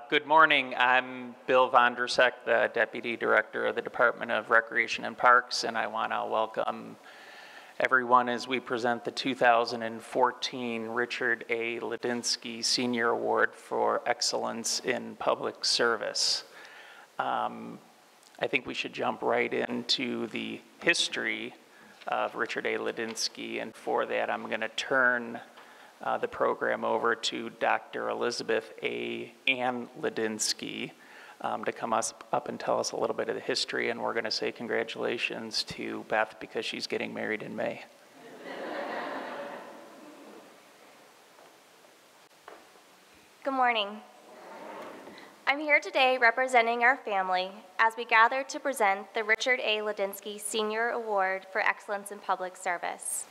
Good morning. I'm Bill Vondersek, the Deputy Director of the Department of Recreation and Parks, and I want to welcome everyone as we present the 2014 Richard A. Lidinsky Senior Award for Excellence in Public Service. I think we should jump right into the history of Richard A. Lidinsky, and for that I'm going to turn the program over to Dr. Elizabeth A. Ann Lidinsky to come up and tell us a little bit of the history, and we're going to say congratulations to Beth because she's getting married in May. Good morning. I'm here today representing our family as we gather to present the Richard A. Lidinsky Senior Award for Excellence in Public Service.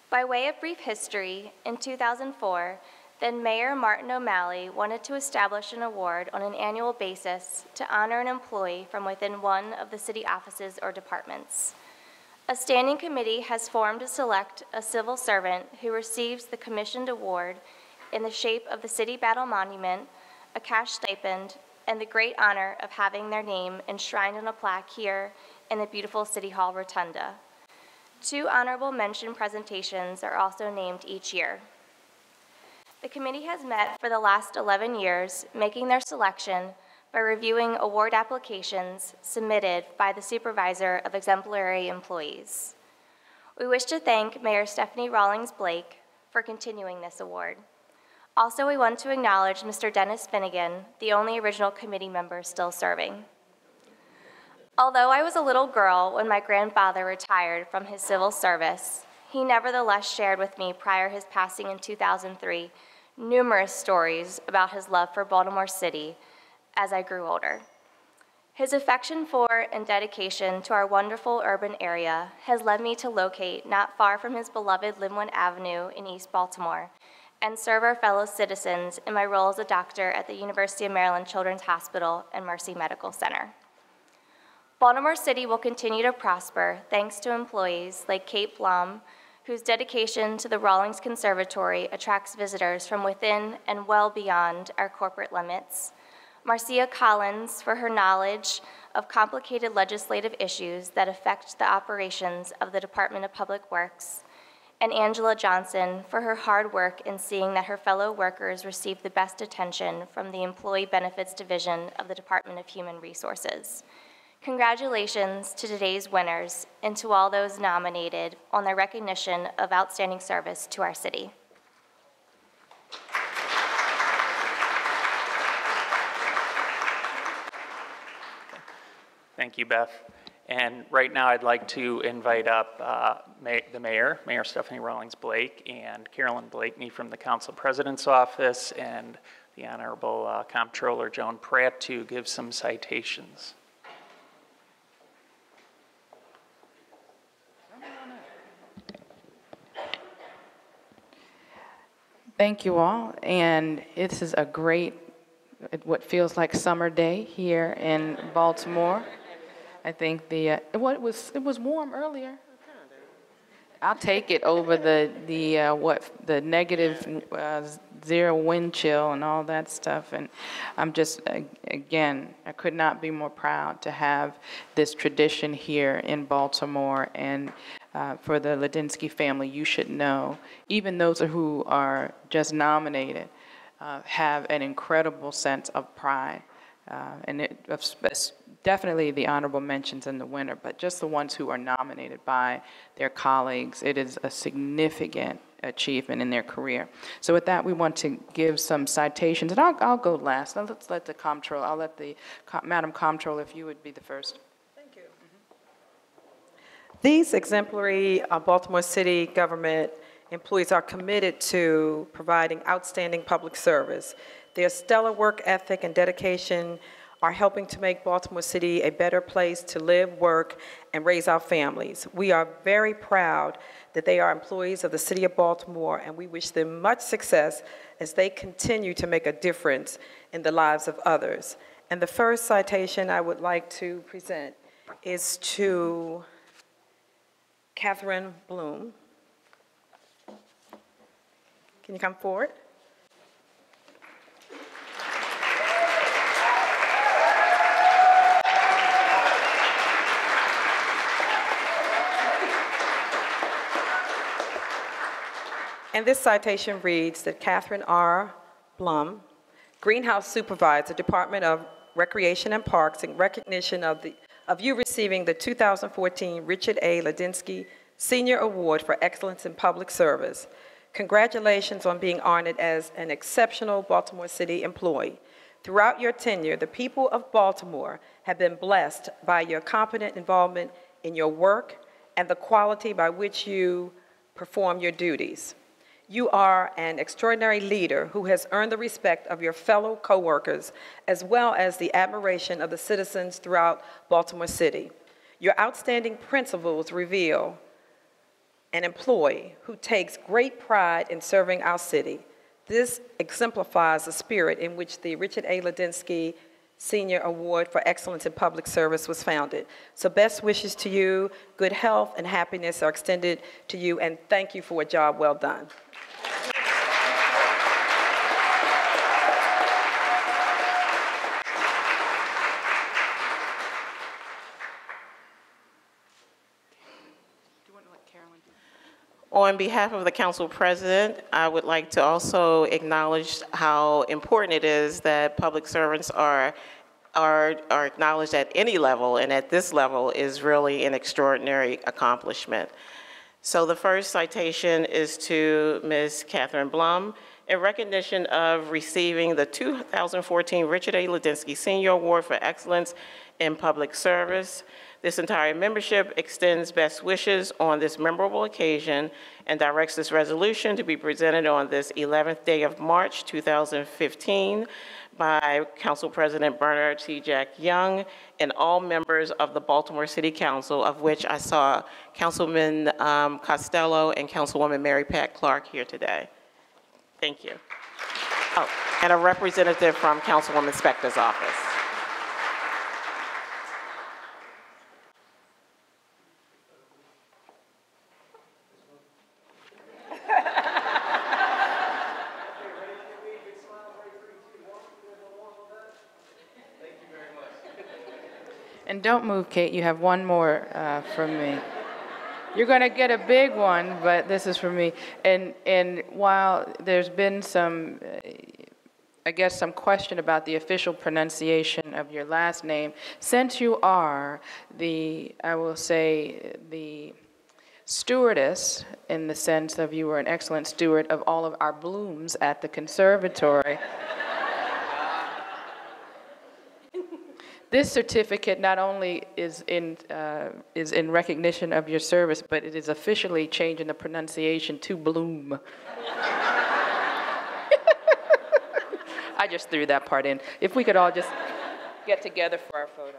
By way of brief history, in 2004, then Mayor Martin O'Malley wanted to establish an award on an annual basis to honor an employee from within one of the city offices or departments. A standing committee has formed to select a civil servant who receives the commissioned award in the shape of the City Battle Monument, a cash stipend, and the great honor of having their name enshrined on a plaque here in the beautiful City Hall Rotunda. 2 honorable mention presentations are also named each year. The committee has met for the last 11 years, making their selection by reviewing award applications submitted by the Supervisor of Exemplary Employees. We wish to thank Mayor Stephanie Rawlings-Blake for continuing this award. Also, we want to acknowledge Mr. Dennis Finnegan, the only original committee member still serving. Although I was a little girl when my grandfather retired from his civil service, he nevertheless shared with me prior to his passing in 2003 numerous stories about his love for Baltimore City as I grew older. His affection for and dedication to our wonderful urban area has led me to locate not far from his beloved Linwood Avenue in East Baltimore and serve our fellow citizens in my role as a doctor at the University of Maryland Children's Hospital and Mercy Medical Center. Baltimore City will continue to prosper thanks to employees like Kate Blum, whose dedication to the Rawlings Conservatory attracts visitors from within and well beyond our corporate limits, Marcia Collins for her knowledge of complicated legislative issues that affect the operations of the Department of Public Works, and Angela Johnson for her hard work in seeing that her fellow workers receive the best attention from the Employee Benefits Division of the Department of Human Resources. Congratulations to today's winners and to all those nominated on their recognition of outstanding service to our city. Thank you, Beth. And right now I'd like to invite up the Mayor Stephanie Rawlings-Blake, and Carolyn Blakeney from the Council President's Office, and the Honorable Comptroller Joan Pratt to give some citations. Thank you all, and this is a great, what feels like summer day here in Baltimore. I think it was warm earlier. I'll take it over the negative 0 wind chill and all that stuff. And I'm just, again, I could not be more proud to have this tradition here in Baltimore. And for the Lidinsky family, you should know, even those who are just nominated have an incredible sense of pride. And definitely the honorable mentions and the winner, but just the ones who are nominated by their colleagues, it is a significant achievement in their career. So with that, we want to give some citations, and I'll go last. Now let's let the comptroller, I'll let the Madam Comptroller, if you would be the first. Thank you. These exemplary Baltimore City government employees are committed to providing outstanding public service. Their stellar work ethic and dedication are helping to make Baltimore City a better place to live, work, and raise our families. We are very proud that they are employees of the City of Baltimore, and we wish them much success as they continue to make a difference in the lives of others. And the first citation I would like to present is to Catherine Bloom. Can you come forward? And this citation reads that Catherine R. Blum, Greenhouse Supervisor, Department of Recreation and Parks, in recognition of you receiving the 2014 Richard A. Lidinsky Senior Award for Excellence in Public Service. Congratulations on being honored as an exceptional Baltimore City employee. Throughout your tenure, the people of Baltimore have been blessed by your competent involvement in your work and the quality by which you perform your duties. You are an extraordinary leader who has earned the respect of your fellow coworkers as well as the admiration of the citizens throughout Baltimore City. Your outstanding principles reveal an employee who takes great pride in serving our city. This exemplifies the spirit in which the Richard A. Lidinsky Senior Award for Excellence in Public Service was founded. So best wishes to you, good health and happiness are extended to you, and thank you for a job well done. On behalf of the Council President, I would like to also acknowledge how important it is that public servants are acknowledged at any level, and at this level is really an extraordinary accomplishment. So the first citation is to Ms. Catherine Blum in recognition of receiving the 2014 Richard A. Lidinsky Senior Award for Excellence in Public Service. This entire membership extends best wishes on this memorable occasion and directs this resolution to be presented on this 11th day of March 2015 by Council President Bernard T. Jack Young and all members of the Baltimore City Council, of which I saw Councilman Costello and Councilwoman Mary Pat Clark here today. Thank you. Oh, and a representative from Councilwoman Spector's office. And don't move, Kate. You have one more from me. You're going to get a big one, but this is from me. And while there's been some, I guess, some question about the official pronunciation of your last name, since you are the, I will say, the stewardess, in the sense of you were an excellent steward of all of our blooms at the conservatory, this certificate not only is in recognition of your service, but it is officially changing the pronunciation to Bloom. I just threw that part in. If we could all just get together for our photo.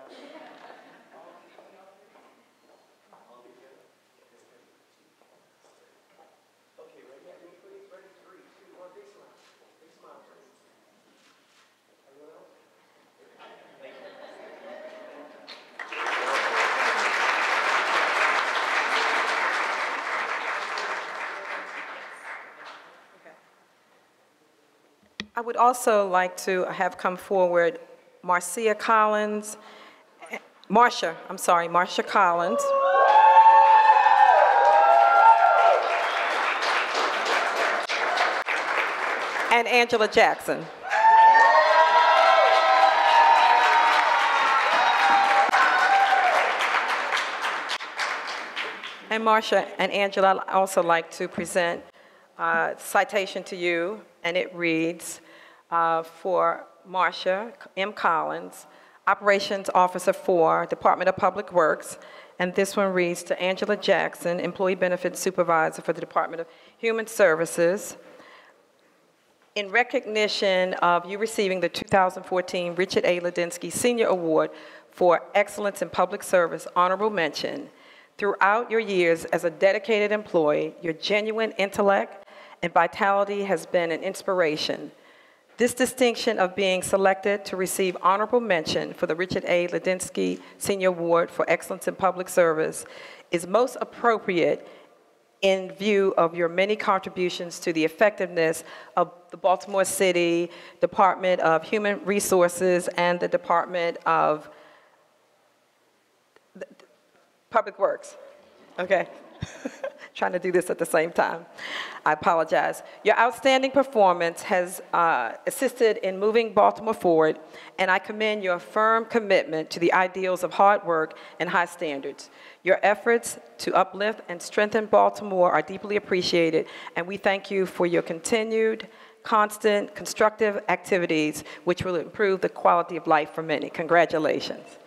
I would also like to have come forward Marcia Collins, Marcia Collins. And Angela Jackson. And Marcia and Angela, I'd also like to present a citation to you, and it reads, for Marcia M. Collins, Operations Officer 4, Department of Public Works, and this one reads to Angela Jackson, Employee Benefits Supervisor for the Department of Human Services. In recognition of you receiving the 2014 Richard A. Lidinsky Senior Award for Excellence in Public Service, honorable mention, throughout your years as a dedicated employee, your genuine intellect and vitality has been an inspiration. This distinction of being selected to receive honorable mention for the Richard A. Lidinsky Senior Award for Excellence in Public Service is most appropriate in view of your many contributions to the effectiveness of the Baltimore City Department of Human Resources and the Department of Public Works. Okay. trying to do this at the same time. I apologize. Your outstanding performance has assisted in moving Baltimore forward, and I commend your firm commitment to the ideals of hard work and high standards. Your efforts to uplift and strengthen Baltimore are deeply appreciated, and we thank you for your continued, constant, constructive activities, which will improve the quality of life for many. Congratulations.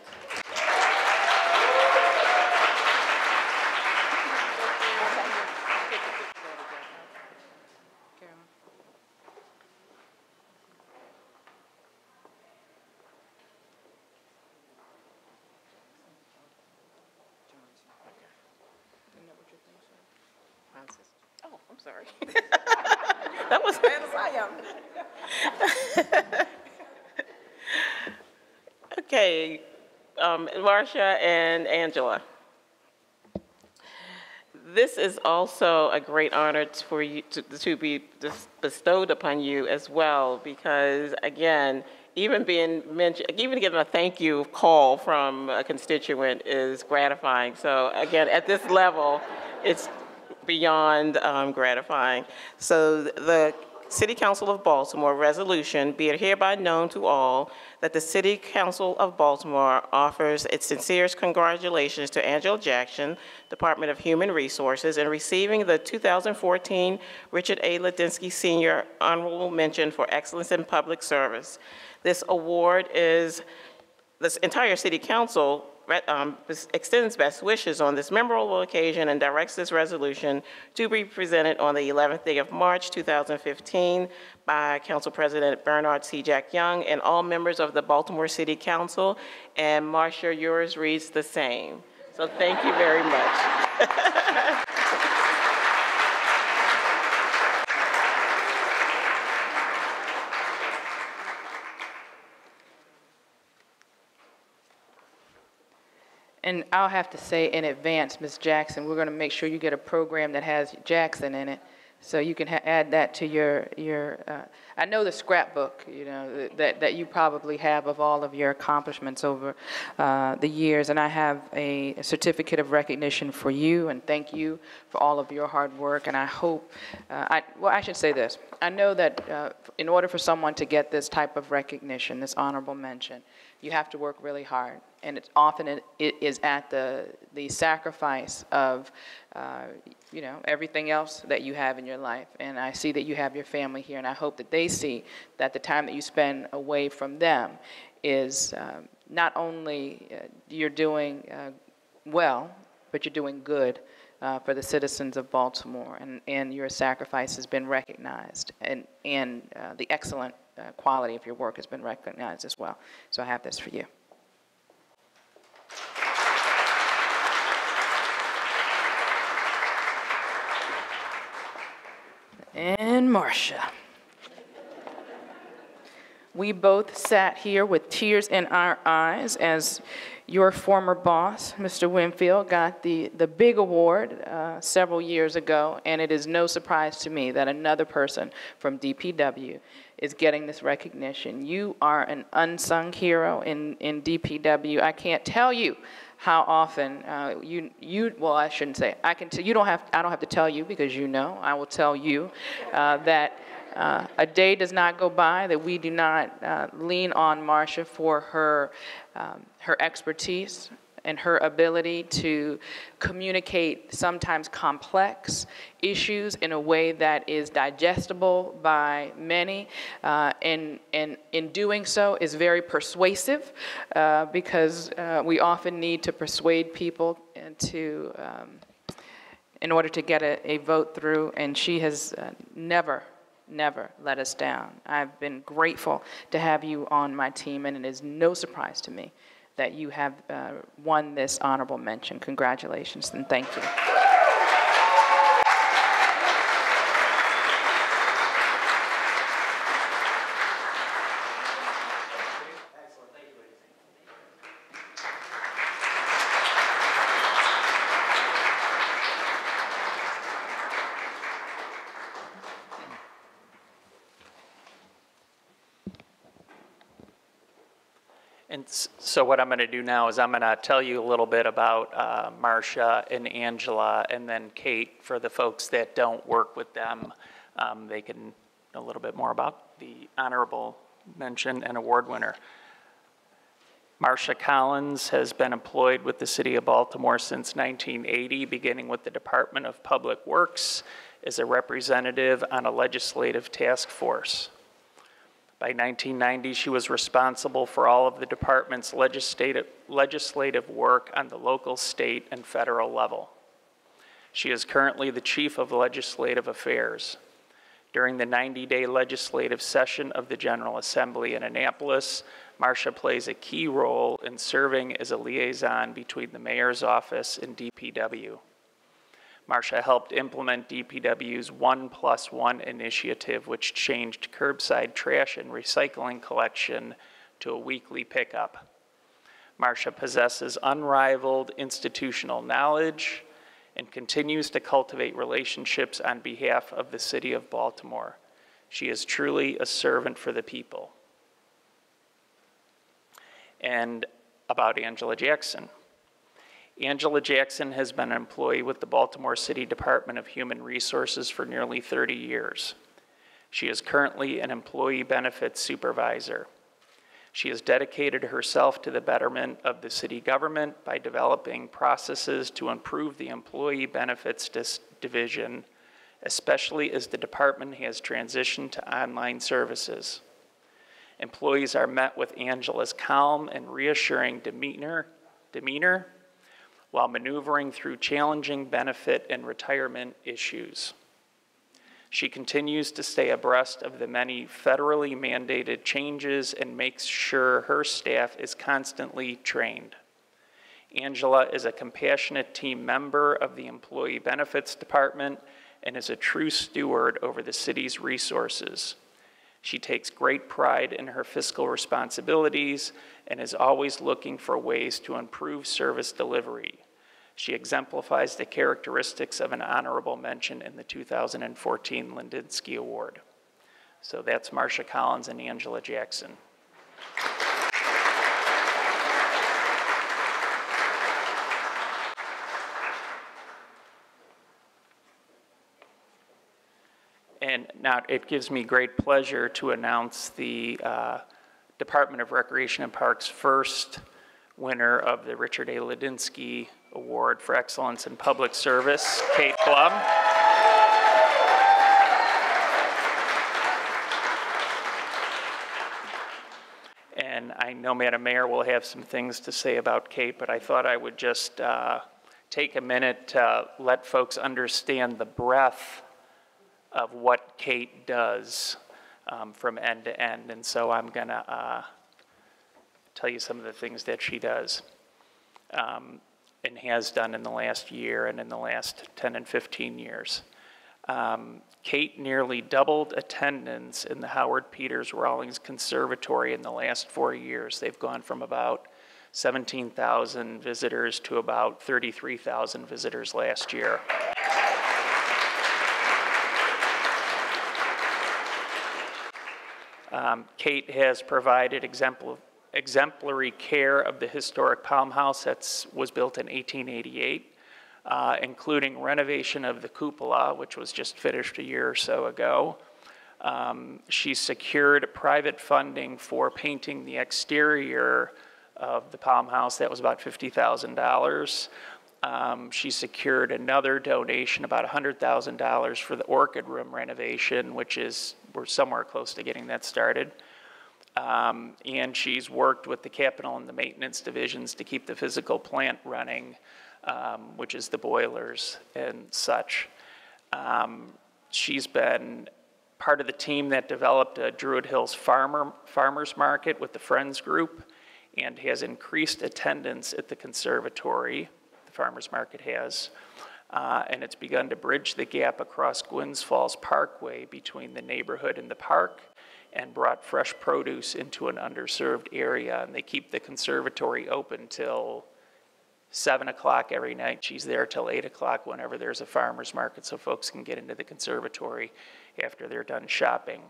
Oh, I'm sorry. That was okay, Marcia and Angela. This is also a great honor for you to be bestowed upon you as well, because again, even being mentioned, even getting a thank you call from a constituent is gratifying. So again, at this level, it's beyond gratifying. So the City Council of Baltimore resolution, be it hereby known to all that the City Council of Baltimore offers its sincerest congratulations to Angela Jackson, Department of Human Resources, in receiving the 2014 Richard A. Lidinsky Senior Honorable Mention for Excellence in Public Service. This award is, this entire City Council extends best wishes on this memorable occasion and directs this resolution to be presented on the 11th day of March 2015 by Council President Bernard C. Jack Young and all members of the Baltimore City Council. And Marcia, yours reads the same. So thank you very much. And I'll have to say in advance, Ms. Jackson, we're going to make sure you get a program that has Jackson in it, so you can add that to your I know the scrapbook, you know, that you probably have of all of your accomplishments over the years, and I have a certificate of recognition for you, and thank you for all of your hard work, and I hope, well, I should say this. I know that in order for someone to get this type of recognition, this honorable mention, you have to work really hard, and it's often it is at the sacrifice of you know, everything else that you have in your life. And I see that you have your family here, and I hope that they see that the time that you spend away from them is not only you're doing well, but you're doing good for the citizens of Baltimore, and your sacrifice has been recognized, and the excellent quality of your work has been recognized as well. So I have this for you. And Marcia. We both sat here with tears in our eyes as your former boss, Mr. Winfield, got the big award several years ago, and it is no surprise to me that another person from DPW is getting this recognition. You are an unsung hero in DPW. I can't tell you how often well, I shouldn't say, I don't have to tell you, because you know, I will tell you that a day does not go by that we do not lean on Marcia for her expertise and her ability to communicate sometimes complex issues in a way that is digestible by many, and in doing so is very persuasive, because we often need to persuade people in order to get a vote through, and she has never let us down. I've been grateful to have you on my team, and it is no surprise to me that you have won this honorable mention. Congratulations, and thank you. And so what I'm going to do now is I'm going to tell you a little bit about Marcia and Angela, and then Kate, for the folks that don't work with them, they can know a little bit more about the honorable mention and award winner. Marcia Collins has been employed with the City of Baltimore since 1980, beginning with the Department of Public Works as a representative on a legislative task force. By 1990, she was responsible for all of the department's legislative work on the local, state, and federal level. She is currently the Chief of Legislative Affairs. During the 90-day legislative session of the General Assembly in Annapolis, Marcia plays a key role in serving as a liaison between the mayor's office and DPW. Marcia helped implement DPW's 1+1 initiative, which changed curbside trash and recycling collection to a weekly pickup. Marcia possesses unrivaled institutional knowledge and continues to cultivate relationships on behalf of the City of Baltimore. She is truly a servant for the people. And about Angela Jackson. Angela Jackson has been an employee with the Baltimore City Department of Human Resources for nearly 30 years. She is currently an employee benefits supervisor. She has dedicated herself to the betterment of the city government by developing processes to improve the employee benefits division, especially as the department has transitioned to online services. Employees are met with Angela's calm and reassuring demeanor while maneuvering through challenging benefit and retirement issues. She continues to stay abreast of the many federally mandated changes and makes sure her staff is constantly trained. Angela is a compassionate team member of the Employee Benefits Department and is a true steward over the city's resources. She takes great pride in her fiscal responsibilities and is always looking for ways to improve service delivery. She exemplifies the characteristics of an honorable mention in the 2014 Lidinsky Award. So that's Marcia Collins and Angela Jackson. And now it gives me great pleasure to announce the Department of Recreation and Parks' first winner of the Richard A. Lidinsky Award for Excellence in Public Service, Kate Blum. And I know Madam Mayor will have some things to say about Kate, but I thought I would just take a minute to let folks understand the breadth of what Kate does from end to end. And so I'm going to tell you some of the things that she does and has done in the last year and in the last 10 and 15 years. Kate nearly doubled attendance in the Howard Peters Rawlings Conservatory in the last 4 years. They've gone from about 17,000 visitors to about 33,000 visitors last year. Kate has provided exemplary care of the historic Palm House that was built in 1888, including renovation of the cupola, which was just finished a year or so ago. She secured private funding for painting the exterior of the Palm House. That was about $50,000. She secured another donation, about $100,000 for the Orchid Room renovation, which is, we're somewhere close to getting that started. And she's worked with the capital and the maintenance divisions to keep the physical plant running, which is the boilers and such. She's been part of the team that developed a Druid Hills Farmers Market with the Friends Group and has increased attendance at the conservatory. The farmers market has, and it's begun to bridge the gap across Gwynns Falls Parkway between the neighborhood and the park and brought fresh produce into an underserved area. And they keep the conservatory open till 7 o'clock every night. She's there till 8 o'clock whenever there's a farmer's market so folks can get into the conservatory after they're done shopping.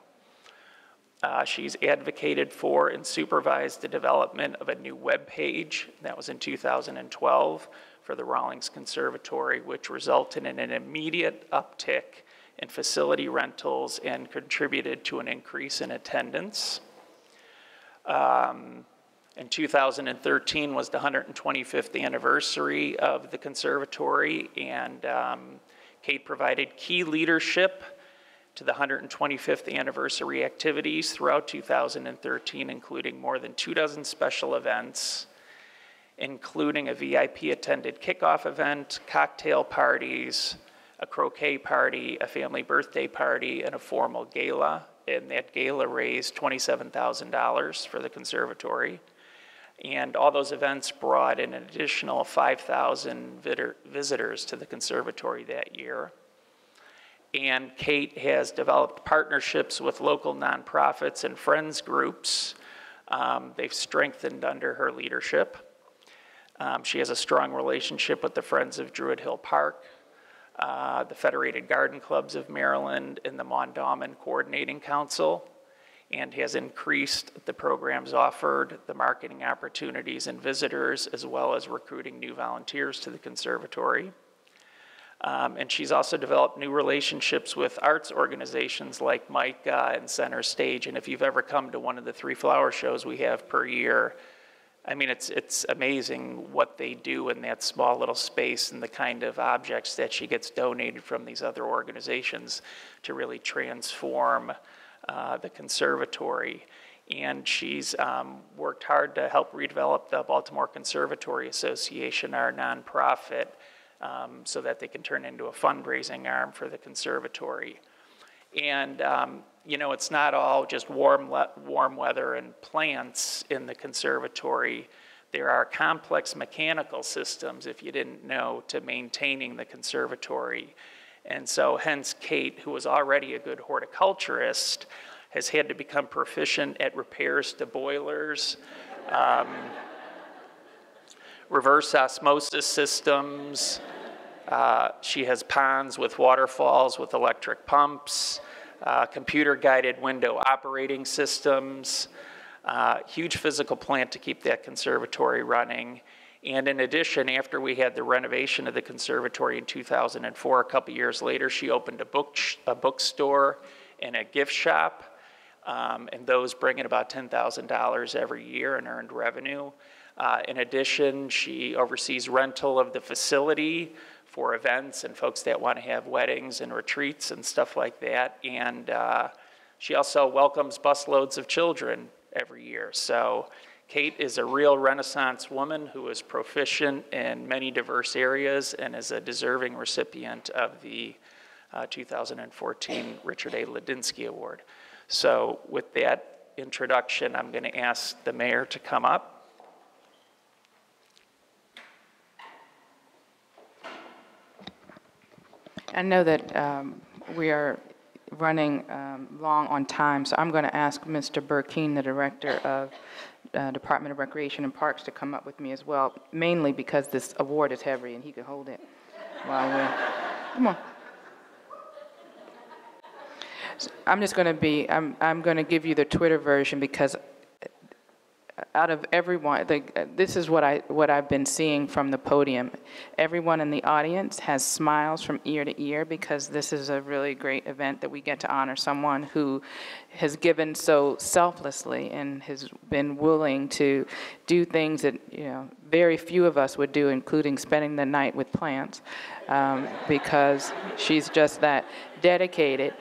She's advocated for and supervised the development of a new web page. That was in 2012 for the Rawlings Conservatory, which resulted in an immediate uptick in facility rentals and contributed to an increase in attendance. In 2013 was the 125th anniversary of the conservatory, and Kate provided key leadership to the 125th anniversary activities throughout 2013, including more than 24 special events, including a VIP attended kickoff event, cocktail parties, a croquet party, a family birthday party, and a formal gala. And that gala raised $27,000 for the conservatory. And all those events brought in an additional 5,000 visitors to the conservatory that year. And Kate has developed partnerships with local nonprofits and friends groups. They've strengthened under her leadership. She has a strong relationship with the Friends of Druid Hill Park, the Federated Garden Clubs of Maryland, and the Mondawmin Coordinating Council, and has increased the programs offered, the marketing opportunities and visitors, as well as recruiting new volunteers to the conservatory. And she's also developed new relationships with arts organizations like MICA and Center Stage. And if you've ever come to one of the 3 flower shows we have per year, I mean, it's amazing what they do in that small little space and the kind of objects that she gets donated from these other organizations to really transform the conservatory. And she's worked hard to help redevelop the Baltimore Conservatory Association, our nonprofit, so that they can turn into a fundraising arm for the conservatory. And you know, it's not all just warm weather and plants in the conservatory. There are complex mechanical systems, if you didn't know, to maintaining the conservatory. And so hence Kate, who was already a good horticulturist, has had to become proficient at repairs to boilers, reverse osmosis systems. She has ponds with waterfalls with electric pumps, computer-guided window operating systems, huge physical plant to keep that conservatory running. And in addition, after we had the renovation of the conservatory in 2004, a couple years later, she opened a bookstore and a gift shop, and those bring in about $10,000 every year in earned revenue. In addition, she oversees rental of the facility for events and folks that want to have weddings and retreats and stuff like that. And she also welcomes busloads of children every year. So Kate is a real Renaissance woman who is proficient in many diverse areas and is a deserving recipient of the 2014 Richard A. Lidinsky Award. So with that introduction, I'm going to ask the mayor to come up. I know that we are running long on time, so I'm going to ask Mr. Burkeen, the Director of Department of Recreation and Parks, to come up with me as well, mainly because this award is heavy and he can hold it while we're... Come on. So I'm just going to be, I'm going to give you the Twitter version because out of everyone, this is what I've been seeing from the podium. Everyone in the audience has smiles from ear to ear because this is a really great event that we get to honor someone who has given so selflessly and has been willing to do things that, you know, very few of us would do, including spending the night with plants, because she's just that dedicated.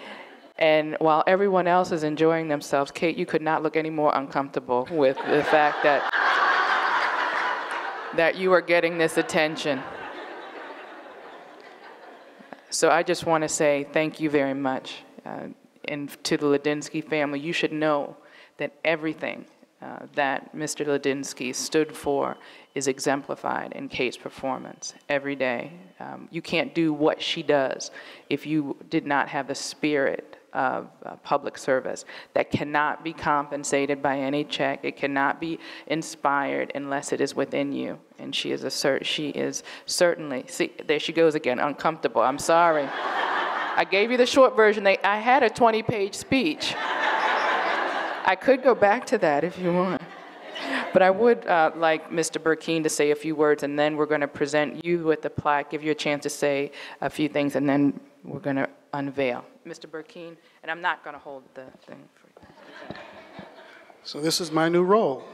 And while everyone else is enjoying themselves, Kate, you could not look any more uncomfortable with the fact that you are getting this attention. So I just want to say thank you very much. And to the Lidinsky family, you should know that everything that Mr. Lidinsky stood for is exemplified in Kate's performance every day. You can't do what she does if you did not have the spirit of public service that cannot be compensated by any check. It cannot be inspired unless it is within you. And she is certainly, see, there she goes again, uncomfortable. I'm sorry. I gave you the short version. I had a 20-page speech. I could go back to that if you want. But I would like Mr. Burkeen to say a few words, and then we're going to present you with the plaque, give you a chance to say a few things, and then we're going to unveil. Mr. Burkeen, and I'm not going to hold the thing for you. So this is my new role.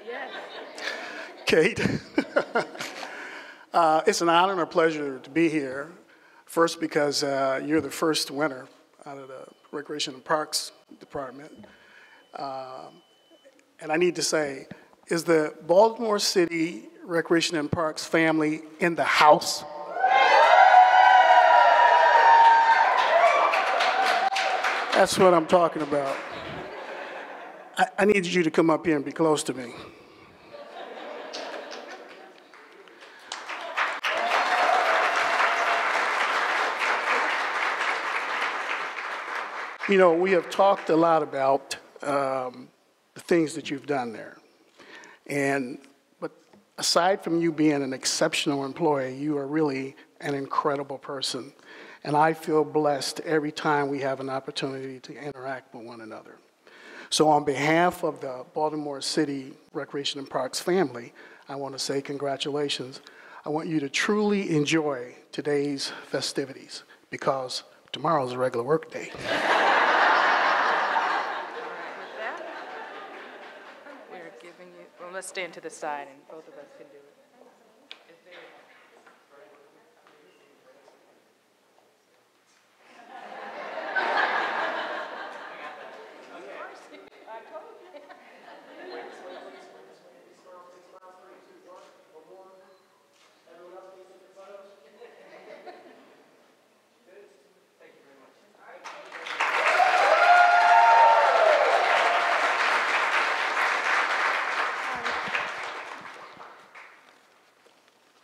Yes. Kate. It's an honor and a pleasure to be here. First, because you're the first winner out of the Recreation and Parks Department. And I need to say, is the Baltimore City Recreation and Parks family in the house? That's what I'm talking about. I need you to come up here and be close to me. You know, we have talked a lot about the things that you've done there. But aside from you being an exceptional employee, you are really an incredible person. And I feel blessed every time we have an opportunity to interact with one another. So on behalf of the Baltimore City Recreation and Parks family, I want to say congratulations. I want you to truly enjoy today's festivities because tomorrow's a regular work day. Let's stand to the side and both of us can do it.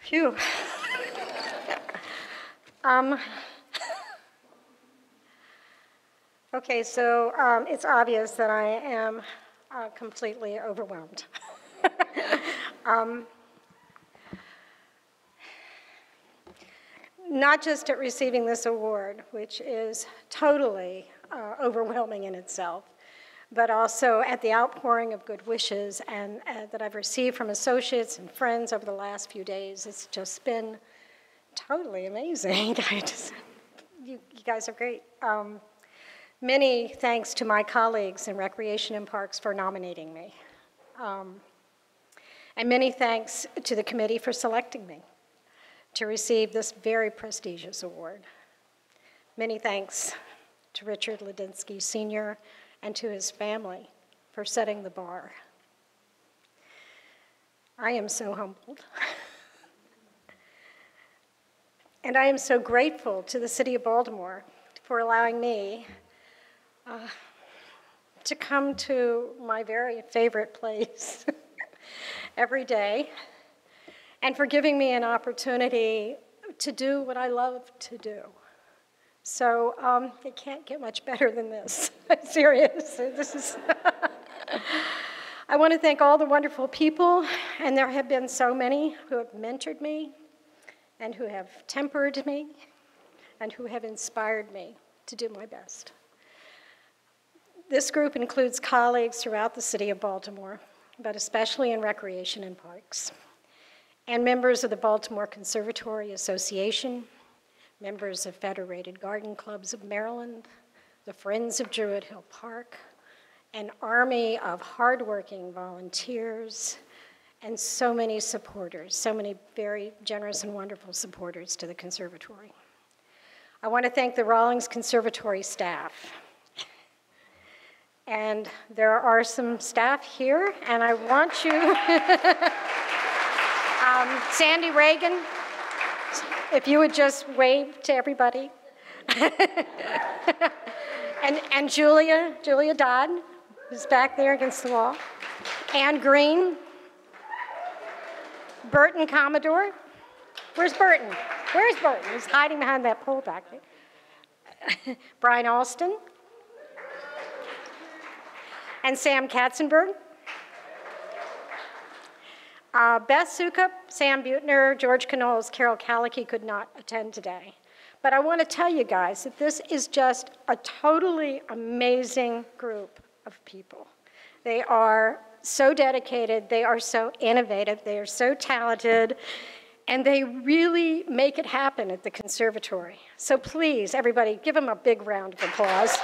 Phew. Okay, so it's obvious that I am completely overwhelmed. Not just at receiving this award, which is totally overwhelming in itself, but also at the outpouring of good wishes and that I've received from associates and friends over the last few days. It's just been totally amazing. You guys are great. Many thanks to my colleagues in Recreation and Parks for nominating me. And many thanks to the committee for selecting me to receive this very prestigious award. Many thanks to Richard Lidinsky Sr. and to his family for setting the bar. I am so humbled. And I am so grateful to the City of Baltimore for allowing me to come to my very favorite place every day and for giving me an opportunity to do what I love to do. So it can't get much better than this. I'm serious. This is. I want to thank all the wonderful people, and there have been so many who have mentored me, and who have tempered me, and who have inspired me to do my best. This group includes colleagues throughout the City of Baltimore, but especially in Recreation and Parks, and members of the Baltimore Conservatory Association, members of Federated Garden Clubs of Maryland, the Friends of Druid Hill Park, an army of hardworking volunteers, and so many supporters, so many very generous and wonderful supporters to the conservatory. I want to thank the Rawlings Conservatory staff. And there are some staff here, and I want you, Sandy Reagan, if you would just wave to everybody. and Julia Dodd, who's back there against the wall. Ann Green. Burton Commodore. Where's Burton? Where's Burton? He's hiding behind that pole back there. Brian Alston. And Sam Katzenberg. Beth Sukup, Sam Butner, George Knowles, Carol Calicky could not attend today. But I want to tell you guys that this is just a totally amazing group of people. They are so dedicated, they are so innovative, they are so talented, and they really make it happen at the conservatory. So please, everybody, give them a big round of applause.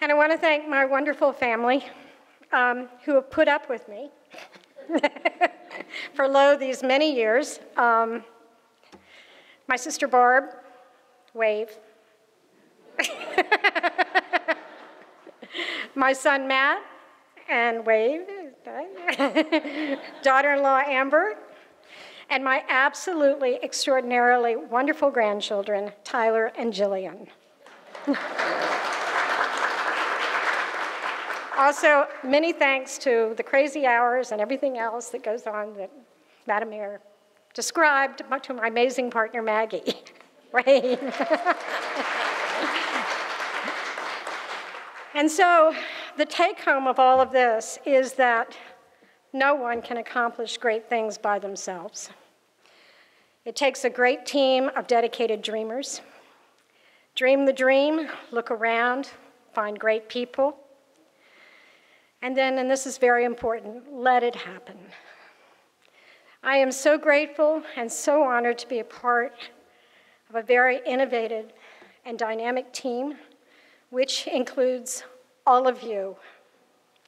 And I want to thank my wonderful family who have put up with me for these many years. My sister Barb, wave. My son Matt, and wave. Daughter-in-law Amber, and my absolutely extraordinarily wonderful grandchildren, Tyler and Jillian. Also, many thanks to the crazy hours and everything else that goes on that Madam Mayor described to my amazing partner, Maggie. Right? And so the take-home of all of this is that no one can accomplish great things by themselves. It takes a great team of dedicated dreamers. Dream the dream, look around, find great people, and then, and this is very important, let it happen. I am so grateful and so honored to be a part of a very innovative and dynamic team, which includes all of you.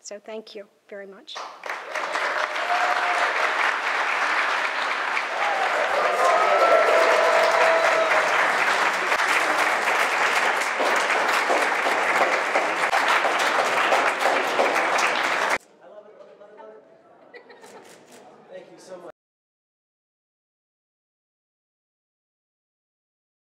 So thank you very much.